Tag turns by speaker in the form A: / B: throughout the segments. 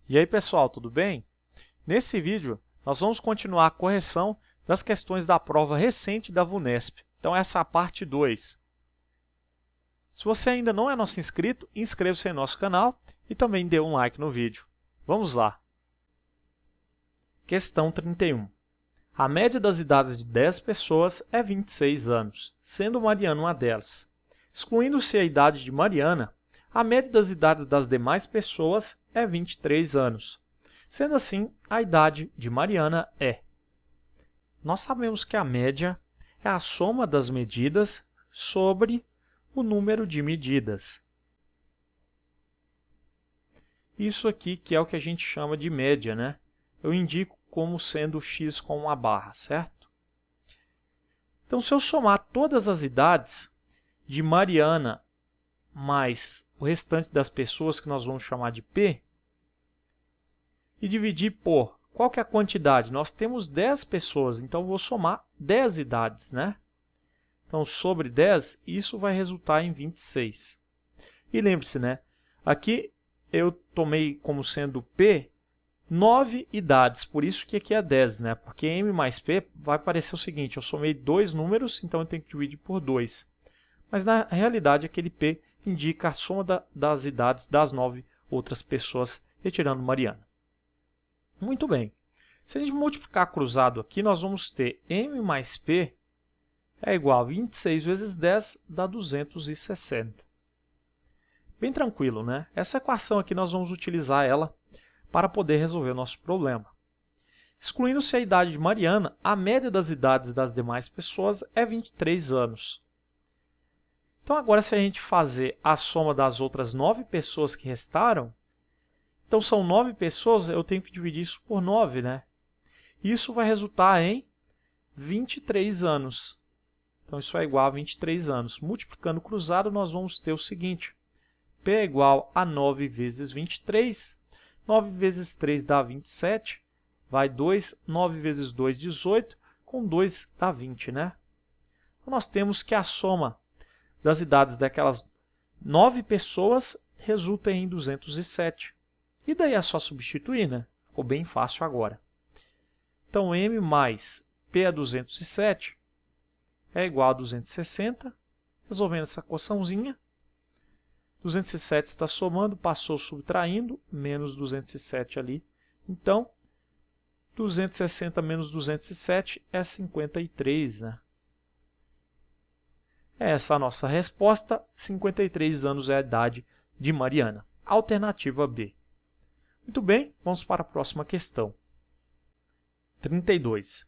A: E aí pessoal, tudo bem? Nesse vídeo nós vamos continuar a correção das questões da prova recente da VUNESP. Então essa é a parte 2. Se você ainda não é nosso inscrito, inscreva-se em nosso canal e também dê um like no vídeo. Vamos lá! Questão 31. A média das idades de 10 pessoas é 26 anos, sendo Mariana uma delas. Excluindo-se a idade de Mariana, a média das idades das demais pessoas é 23 anos. Sendo assim, a idade de Mariana é... Nós sabemos que a média é a soma das medidas sobre o número de medidas. Isso aqui que é o que a gente chama de média, né? Eu indico como sendo x com uma barra, certo? Então, se eu somar todas as idades de Mariana mais o restante das pessoas, que nós vamos chamar de P, e dividir por... Qual que é a quantidade? Nós temos 10 pessoas, então eu vou somar 10 idades, né? Então, sobre 10, isso vai resultar em 26. E lembre-se, né? Aqui eu tomei como sendo P 9 idades, por isso que aqui é 10, né? Porque M mais P vai parecer o seguinte, eu somei dois números, então eu tenho que dividir por 2. Mas na realidade aquele P indica a soma das idades das 9 outras pessoas, retirando Mariana. Muito bem. Se a gente multiplicar cruzado aqui, nós vamos ter M mais P é igual a 26 vezes 10, dá 260. Bem tranquilo, né? Essa equação aqui nós vamos utilizar ela para poder resolver o nosso problema. Excluindo-se a idade de Mariana, a média das idades das demais pessoas é 23 anos. Então agora se a gente fazer a soma das outras 9 pessoas que restaram, então são 9 pessoas, eu tenho que dividir isso por 9, né? Isso vai resultar em 23 anos. Então isso é igual a 23 anos. Multiplicando cruzado, nós vamos ter o seguinte. P é igual a 9 vezes 23. 9 vezes 3 dá 27. Vai 2. 9 vezes 2, 18. Com 2 dá 20, né? Então nós temos que a soma das idades daquelas 9 pessoas resulta em 207. E daí é só substituir, né? Ficou bem fácil agora. Então, M mais P é 207 é igual a 260. Resolvendo essa equaçãozinha, 207 está somando, passou subtraindo, menos 207 ali. Então, 260 menos 207 é 53, né? Essa é a nossa resposta. 53 anos é a idade de Mariana. Alternativa B. Muito bem, vamos para a próxima questão. 32.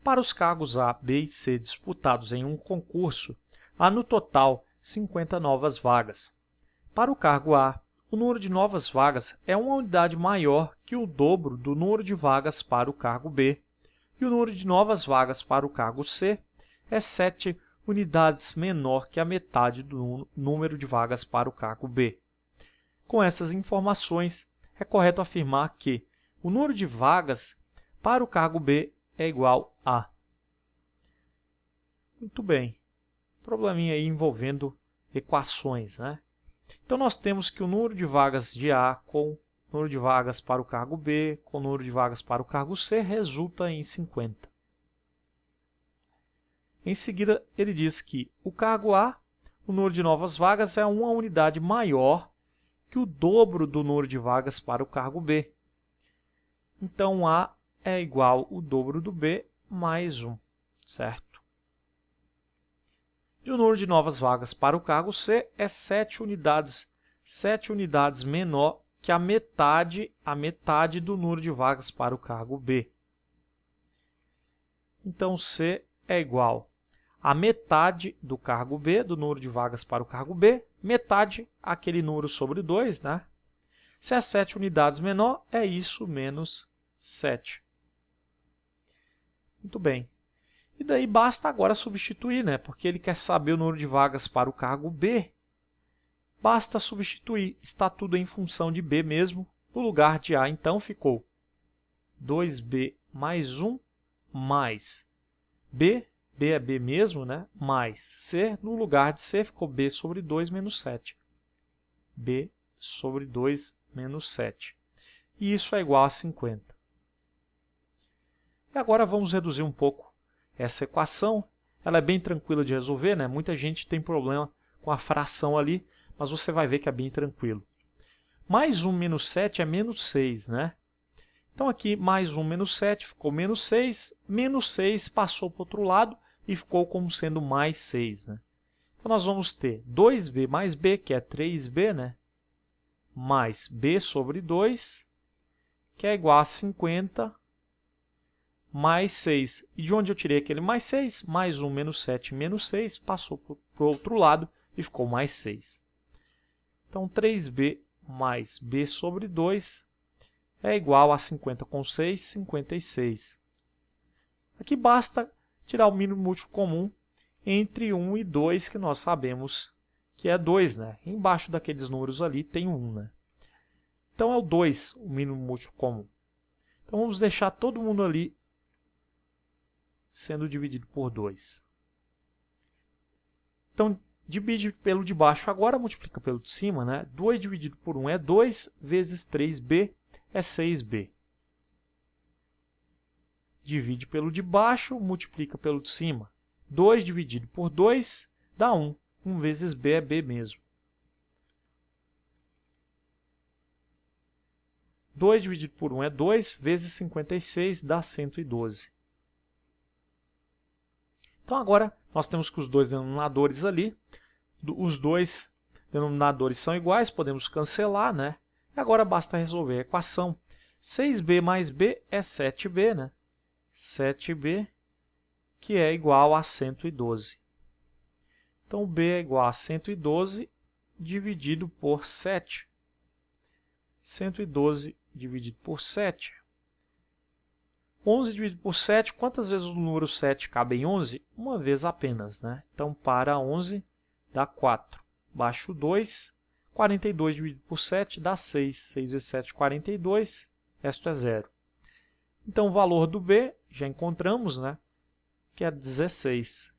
A: Para os cargos A, B e C disputados em um concurso, há no total 50 novas vagas. Para o cargo A, o número de novas vagas é uma unidade maior que o dobro do número de vagas para o cargo B, e o número de novas vagas para o cargo C é 7 unidades menor que a metade do número de vagas para o cargo B. Com essas informações, é correto afirmar que o número de vagas para o cargo B é igual a... Muito bem. Probleminha aí envolvendo equações, né? Então, nós temos que o número de vagas de A com o número de vagas para o cargo B com o número de vagas para o cargo C resulta em 50. Em seguida, ele diz que o cargo A, o número de novas vagas é uma unidade maior que o dobro do número de vagas para o cargo B. Então, A é igual ao dobro do B mais 1, certo? E o número de novas vagas para o cargo C é 7 unidades menor que a metade do número de vagas para o cargo B. Então, C é igual a metade do cargo B, do número de vagas para o cargo B, metade, aquele número sobre 2, né? Se é 7 unidades menor, é isso menos 7. Muito bem. E daí basta agora substituir, né? Porque ele quer saber o número de vagas para o cargo B. Basta substituir. Está tudo em função de B mesmo. No lugar de A, então, ficou 2B mais 1 mais B. B é B mesmo, né? Mais C. No lugar de C, ficou B sobre 2 menos 7. B sobre 2 menos 7. e isso é igual a 50. E agora vamos reduzir um pouco essa equação. Ela é bem tranquila de resolver, né? Muita gente tem problema com a fração ali, mas você vai ver que é bem tranquilo. Mais 1 menos 7 é menos 6, né? Então aqui mais 1 menos 7 ficou menos 6 passou para o outro lado e ficou como sendo mais 6, né? Então nós vamos ter 2b mais b, que é 3b, né? Mais b sobre 2, que é igual a 50, mais 6. E de onde eu tirei aquele mais 6? Mais 1 menos 7 menos 6, passou para o outro lado e ficou mais 6. Então 3b mais b sobre 2 é igual a 50 com 6, 56. Aqui basta tirar o mínimo múltiplo comum entre 1 e 2, que nós sabemos que é 2, né? Embaixo daqueles números ali tem 1, né? Então é o 2 o mínimo múltiplo comum. Então vamos deixar todo mundo ali sendo dividido por 2. Então divide pelo de baixo agora, multiplica pelo de cima, né? 2 dividido por 1 é 2, vezes 3b é 6b. Divide pelo de baixo, multiplica pelo de cima. 2 dividido por 2 dá 1. 1 vezes b é b mesmo. 2 dividido por 1 é 2, vezes 56 dá 112. Então agora nós temos que os dois denominadores ali, os dois denominadores são iguais, podemos cancelar, né? Agora basta resolver a equação. 6b mais b é 7b, né? 7b, que é igual a 112. Então, b é igual a 112 dividido por 7. 112 dividido por 7. 11 dividido por 7, quantas vezes o número 7 cabe em 11? Uma vez apenas, né? Então, para 11 dá 4. Baixo 2, 42 dividido por 7 dá 6. 6 vezes 7, 42. Resto é 0. Então, o valor do b, já encontramos, né? Que é 16.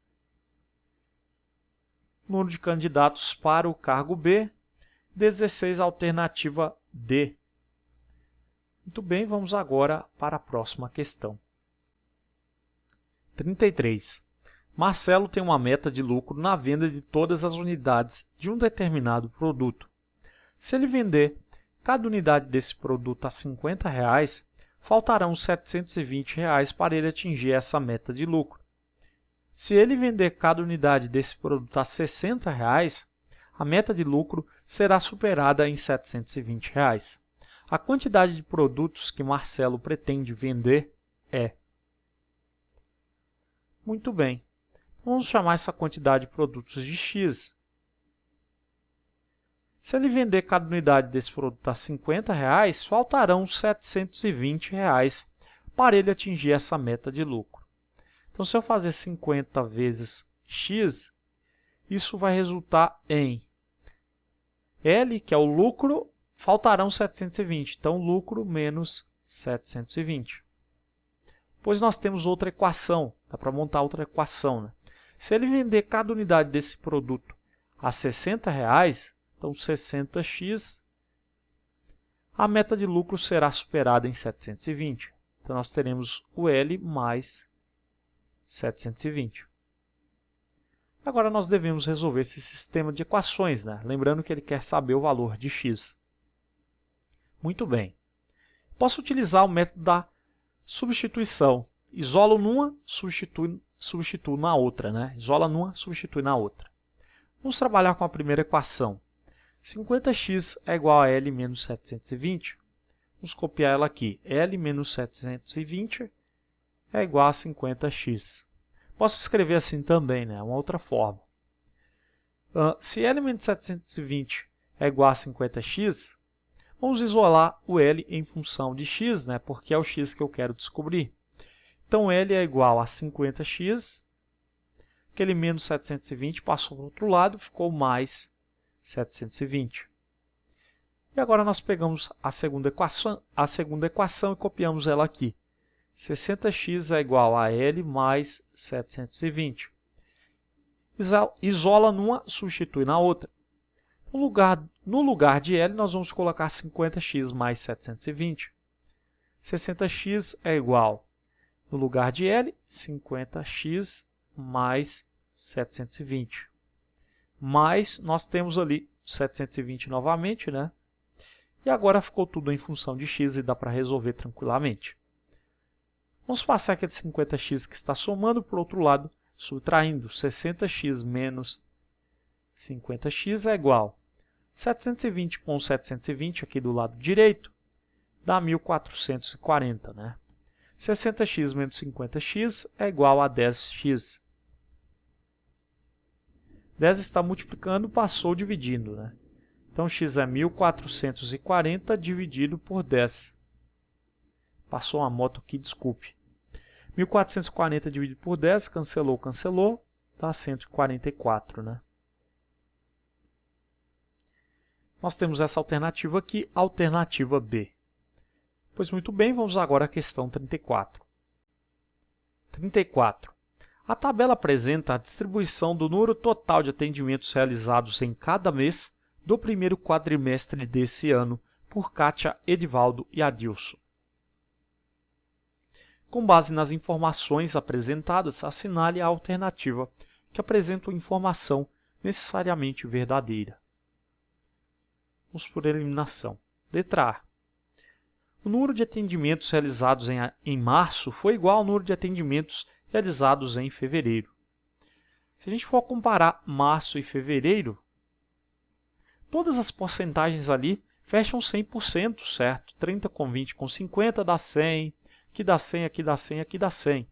A: Número de candidatos para o cargo B, 16, alternativa D. Muito bem, vamos agora para a próxima questão. 33. Marcelo tem uma meta de lucro na venda de todas as unidades de um determinado produto. Se ele vender cada unidade desse produto a R$ 50, faltarão R$ 720 para ele atingir essa meta de lucro. Se ele vender cada unidade desse produto a R$ 60, a meta de lucro será superada em R$ 720. A quantidade de produtos que Marcelo pretende vender é... Muito bem. Vamos chamar essa quantidade de produtos de X. Se ele vender cada unidade desse produto a R$ 50, faltarão R$ 720 para ele atingir essa meta de lucro. Então, se eu fazer 50 vezes X, isso vai resultar em L, que é o lucro, faltarão 720. Então, lucro menos 720. Depois nós temos outra equação. Dá para montar outra equação, né? Se ele vender cada unidade desse produto a R$ 60, então 60x, a meta de lucro será superada em 720. Então, nós teremos o L mais 720. Agora nós devemos resolver esse sistema de equações, né? Lembrando que ele quer saber o valor de x. Muito bem. Posso utilizar o método da substituição. Isolo numa, substituo na outra, né? Isola numa, substitui na outra. Vamos trabalhar com a primeira equação. 50x é igual a L menos 720. Vamos copiar ela aqui. L menos 720 é igual a 50x. Posso escrever assim também, né? Uma outra forma. Se L menos 720 é igual a 50x, vamos isolar o L em função de x, né? Porque é o x que eu quero descobrir. Então, L é igual a 50x, aquele menos 720 passou para o outro lado, ficou mais 720. E agora nós pegamos a segunda equação e copiamos ela aqui. 60x é igual a L mais 720. Isola numa, substitui na outra. No lugar de L, nós vamos colocar 50x mais 720. 60x é igual, no lugar de L, 50x mais 720. Mas nós temos ali 720 novamente, né? E agora ficou tudo em função de x e dá para resolver tranquilamente. Vamos passar aquele 50x que está somando para o outro lado, subtraindo 60x menos 50x é igual 720 com 720 aqui do lado direito, dá 1440, né? 60x menos 50x é igual a 10x. 10 está multiplicando, passou dividindo, né? Então x é 1440 dividido por 10. Passou uma moto aqui, desculpe. 1440 dividido por 10, cancelou, cancelou, dá 144, né? Nós temos essa alternativa aqui, alternativa B. Pois muito bem, vamos agora à questão 34. 34. A tabela apresenta a distribuição do número total de atendimentos realizados em cada mês do primeiro quadrimestre desse ano por Kátia, Edivaldo e Adilson. Com base nas informações apresentadas, assinale a alternativa que apresenta uma informação necessariamente verdadeira. Vamos por eliminação. Letra A. O número de atendimentos realizados em março foi igual ao número de atendimentos realizados em fevereiro. Se a gente for comparar março e fevereiro, todas as porcentagens ali fecham 100%, certo? 30 com 20 com 50 dá 100, aqui dá 100, aqui dá 100, aqui dá 100.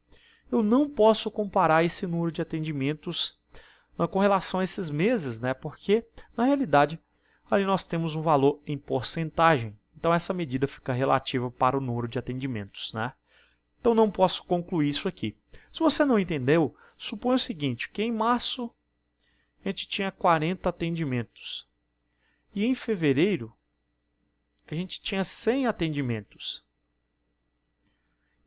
A: Eu não posso comparar esse número de atendimentos com relação a esses meses, né? Porque, na realidade, ali nós temos um valor em porcentagem. Então, essa medida fica relativa para o número de atendimentos, né? Então, não posso concluir isso aqui. Se você não entendeu, suponha o seguinte, que em março a gente tinha 40 atendimentos. E em fevereiro, a gente tinha 100 atendimentos.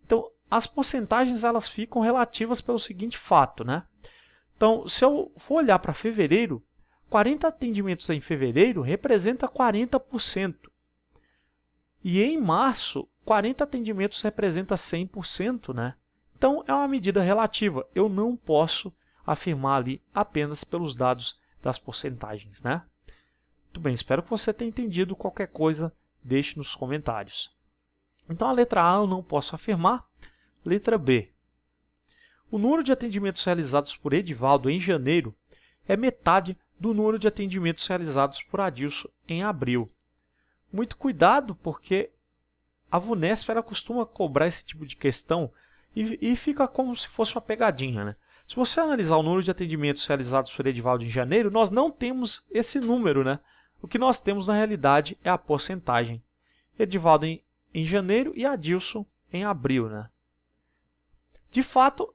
A: Então, as porcentagens elas ficam relativas pelo seguinte fato, né? Então, se eu for olhar para fevereiro, 40 atendimentos em fevereiro representa 40%. E em março, 40 atendimentos representa 100%, né? Então, é uma medida relativa. Eu não posso afirmar ali apenas pelos dados das porcentagens, né? Muito bem, espero que você tenha entendido. Qualquer coisa, deixe nos comentários. Então, a letra A eu não posso afirmar. Letra B. O número de atendimentos realizados por Edivaldo em janeiro é metade do número de atendimentos realizados por Adilson em abril. Muito cuidado, porque a VUNESP ela costuma cobrar esse tipo de questão e fica como se fosse uma pegadinha, né? Se você analisar o número de atendimentos realizados por Edivaldo em janeiro, nós não temos esse número, né? O que nós temos na realidade é a porcentagem. Edivaldo em janeiro e Adilson em abril, né? De fato,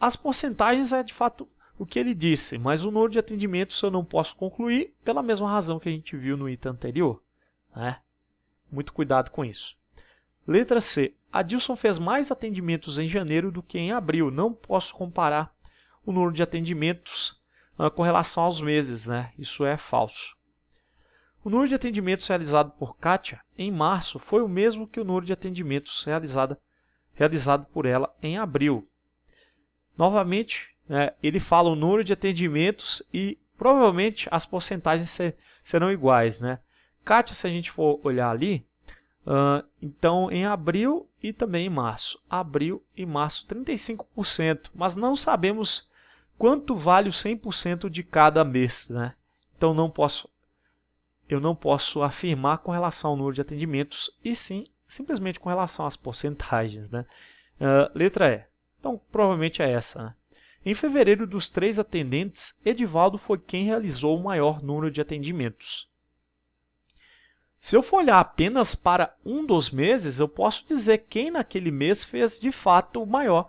A: as porcentagens é de fato o que ele disse, mas o número de atendimentos eu não posso concluir pela mesma razão que a gente viu no item anterior, né? Muito cuidado com isso. Letra C. Adilson fez mais atendimentos em janeiro do que em abril. Não posso comparar o número de atendimentos com relação aos meses, né? Isso é falso. O número de atendimentos realizado por Kátia em março foi o mesmo que o número de atendimentos realizado por ela em abril. Novamente, né, ele fala o número de atendimentos e provavelmente as porcentagens serão iguais, né? Kátia, se a gente for olhar ali, então em abril e também em março. Abril e março, 35%, mas não sabemos quanto vale o 100% de cada mês, né? Então eu não posso afirmar com relação ao número de atendimentos, e sim, simplesmente com relação às porcentagens, né? Letra E. Então, provavelmente é essa, né? Em fevereiro, dos 3 atendentes, Edivaldo foi quem realizou o maior número de atendimentos. Se eu for olhar apenas para um dos meses, eu posso dizer quem naquele mês fez de fato o maior,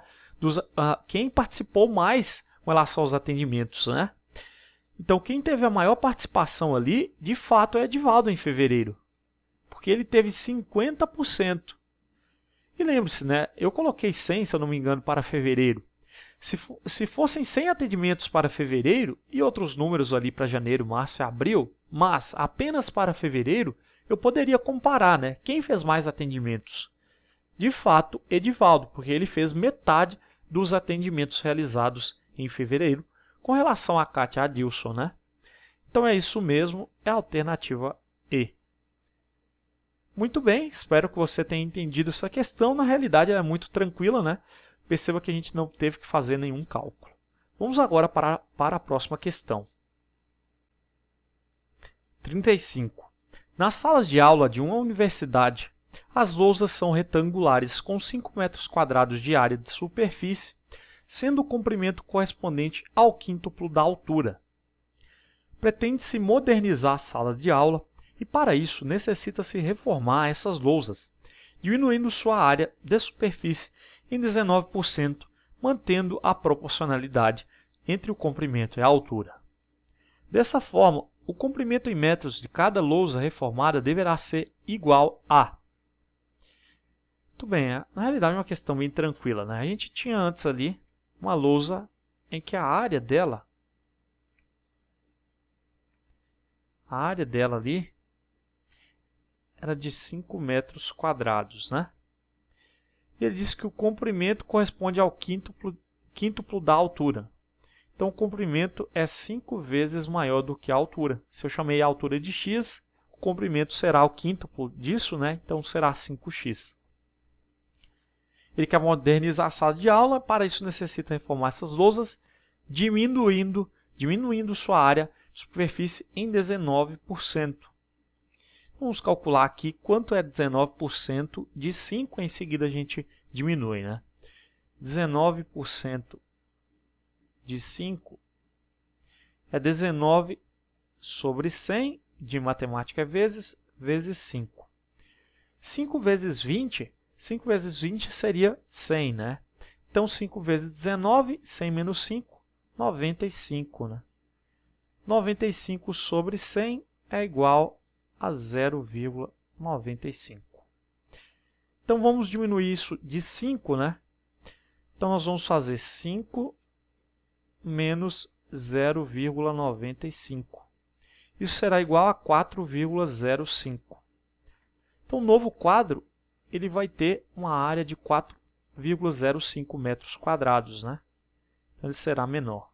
A: quem participou mais com relação aos atendimentos, né? Então, quem teve a maior participação ali, de fato, é Edivaldo em fevereiro, porque ele teve 50%. E lembre-se, né? Eu coloquei 100, se eu não me engano, para fevereiro. Se fossem 100 atendimentos para fevereiro e outros números ali para janeiro, março e abril, mas apenas para fevereiro, eu poderia comparar, né? Quem fez mais atendimentos? de fato, Edivaldo, porque ele fez metade dos atendimentos realizados em fevereiro com relação a Kátia e Adilson, né? Então é isso mesmo, é a alternativa E. Muito bem, espero que você tenha entendido essa questão. Na realidade, ela é muito tranquila, né? Perceba que a gente não teve que fazer nenhum cálculo. Vamos agora para a próxima questão. 35. Nas salas de aula de uma universidade, as lousas são retangulares com 5 metros quadrados de área de superfície, sendo o comprimento correspondente ao quíntuplo da altura. Pretende-se modernizar as salas de aula e, para isso, necessita-se reformar essas lousas, diminuindo sua área de superfície em 19%, mantendo a proporcionalidade entre o comprimento e a altura. Dessa forma, o comprimento em metros de cada lousa reformada deverá ser igual a... Muito bem, na realidade é uma questão bem tranquila, né? A gente tinha antes ali uma lousa em que a área dela ali era de 5 metros quadrados, né? E ele diz que o comprimento corresponde ao quíntuplo da altura. Então, o comprimento é 5 vezes maior do que a altura. Se eu chamei a altura de x, o comprimento será o quíntuplo disso, né? Então, será 5x. Ele quer modernizar a sala de aula, para isso necessita reformar essas lousas, diminuindo sua área de superfície em 19%. Vamos calcular aqui quanto é 19% de 5, em seguida a gente diminui, né? 19% de 5 é 19 sobre 100, de matemática é vezes 5. 5 vezes 20 seria 100, né? Então, 5 vezes 19, 100 menos 5, 95, né? 95 sobre 100 é igual a 0,95. Então, vamos diminuir isso de 5, né? Então, nós vamos fazer 5 menos 0,95. Isso será igual a 4,05. Então, o novo quadro ele vai ter uma área de 4,05 metros quadrados, né? Então, ele será menor.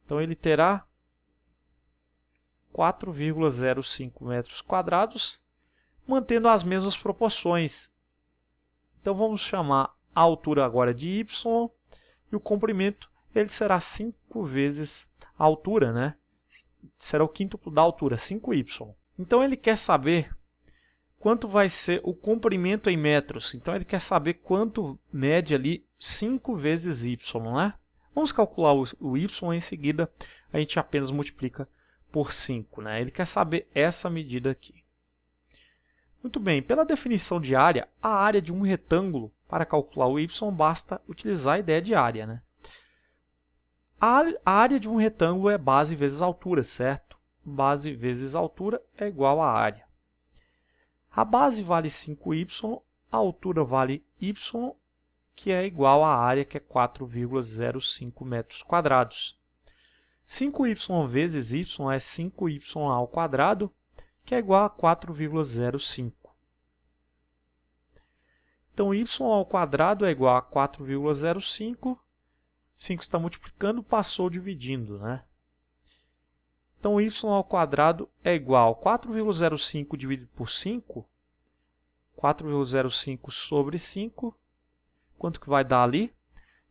A: Então, ele terá 4,05 metros quadrados, mantendo as mesmas proporções. Então, vamos chamar a altura agora de y e o comprimento ele será 5 vezes a altura, né? Será o quíntuplo da altura, 5y. Então, ele quer saber quanto vai ser o comprimento em metros. Então, ele quer saber quanto mede ali 5 vezes y, né? Vamos calcular o y, em seguida a gente apenas multiplica por 5, né? Ele quer saber essa medida aqui. Muito bem, pela definição de área, a área de um retângulo, para calcular o y, basta utilizar a ideia de área, né? A área de um retângulo é base vezes altura, certo? Base vezes altura é igual a área. A base vale 5y, a altura vale y, que é igual à área, que é 4,05 metros quadrados. 5y vezes y é 5y ao quadrado, que é igual a 4,05. Então, y ao quadrado é igual a 4,05. 5 está multiplicando, passou dividindo, né? Então, y ao quadrado é igual a 4,05 dividido por 5. 4,05 sobre 5. Quanto que vai dar ali?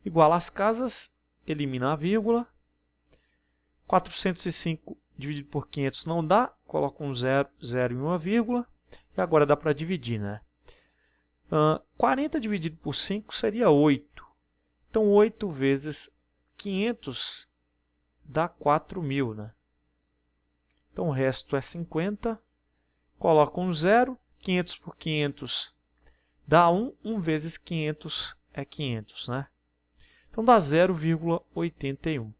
A: Igual às casas, elimina a vírgula. 405 dividido por 500 não dá, coloca um 0 e uma vírgula. E agora dá para dividir, né? 40 dividido por 5 seria 8. Então, 8 vezes 500 dá 4.000, né? Então, o resto é 50. Coloca um 0. 500 por 500 dá 1. 1 vezes 500 é 500, né? Então, dá 0,81.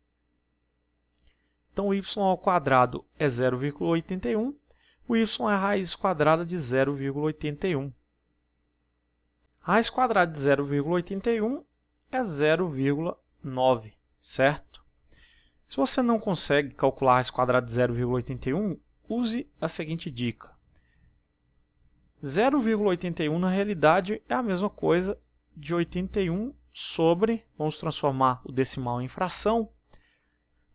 A: Então, o y ao quadrado é 0,81. O y é a raiz quadrada de 0,81. A raiz quadrada de 0,81 é 0,9, certo? Se você não consegue calcular a raiz quadrada de 0,81, use a seguinte dica. 0,81 na realidade é a mesma coisa de 81 sobre, vamos transformar o decimal em fração.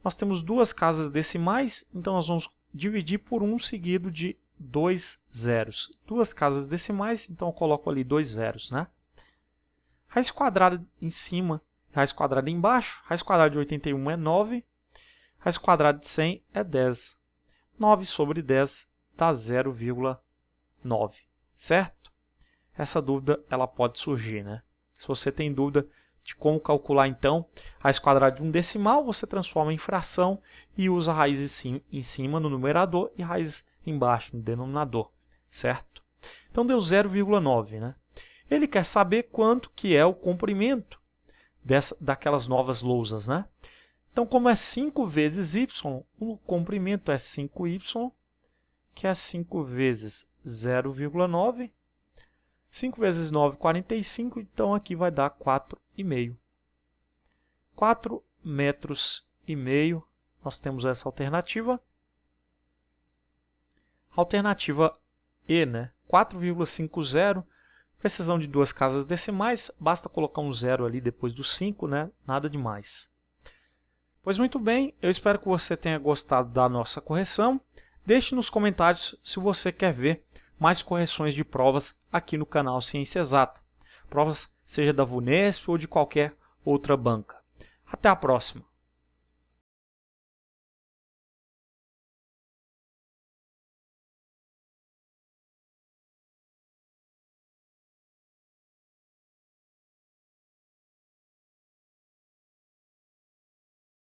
A: Nós temos duas casas decimais, então nós vamos dividir por 1 seguido de 2 zeros. Duas casas decimais, então eu coloco ali 2 zeros, né? Raiz quadrada em cima, raiz quadrada embaixo. Raiz quadrada de 81 é 9. Raiz quadrada de 100 é 10. 9 sobre 10 dá 0,9, certo? Essa dúvida ela pode surgir, né? Se você tem dúvida de como calcular, então, raiz quadrada de um decimal, você transforma em fração e usa a raiz em cima no numerador e raiz embaixo no denominador, certo? Então deu 0,9, né? Ele quer saber quanto que é o comprimento daquelas novas lousas, né? Então, como é 5 vezes y, o comprimento é 5y, que é 5 vezes 0,9. 5 vezes 9, 45, então aqui vai dar 4,5. 4 metros e meio, nós temos essa alternativa. Alternativa E, né? 4,50. Precisão de duas casas decimais, basta colocar um zero ali depois do 5, né? Nada demais. Pois muito bem, eu espero que você tenha gostado da nossa correção. Deixe nos comentários se você quer ver mais correções de provas aqui no canal Ciência Exata. Provas seja da VUNESP ou de qualquer outra banca. Até a próxima!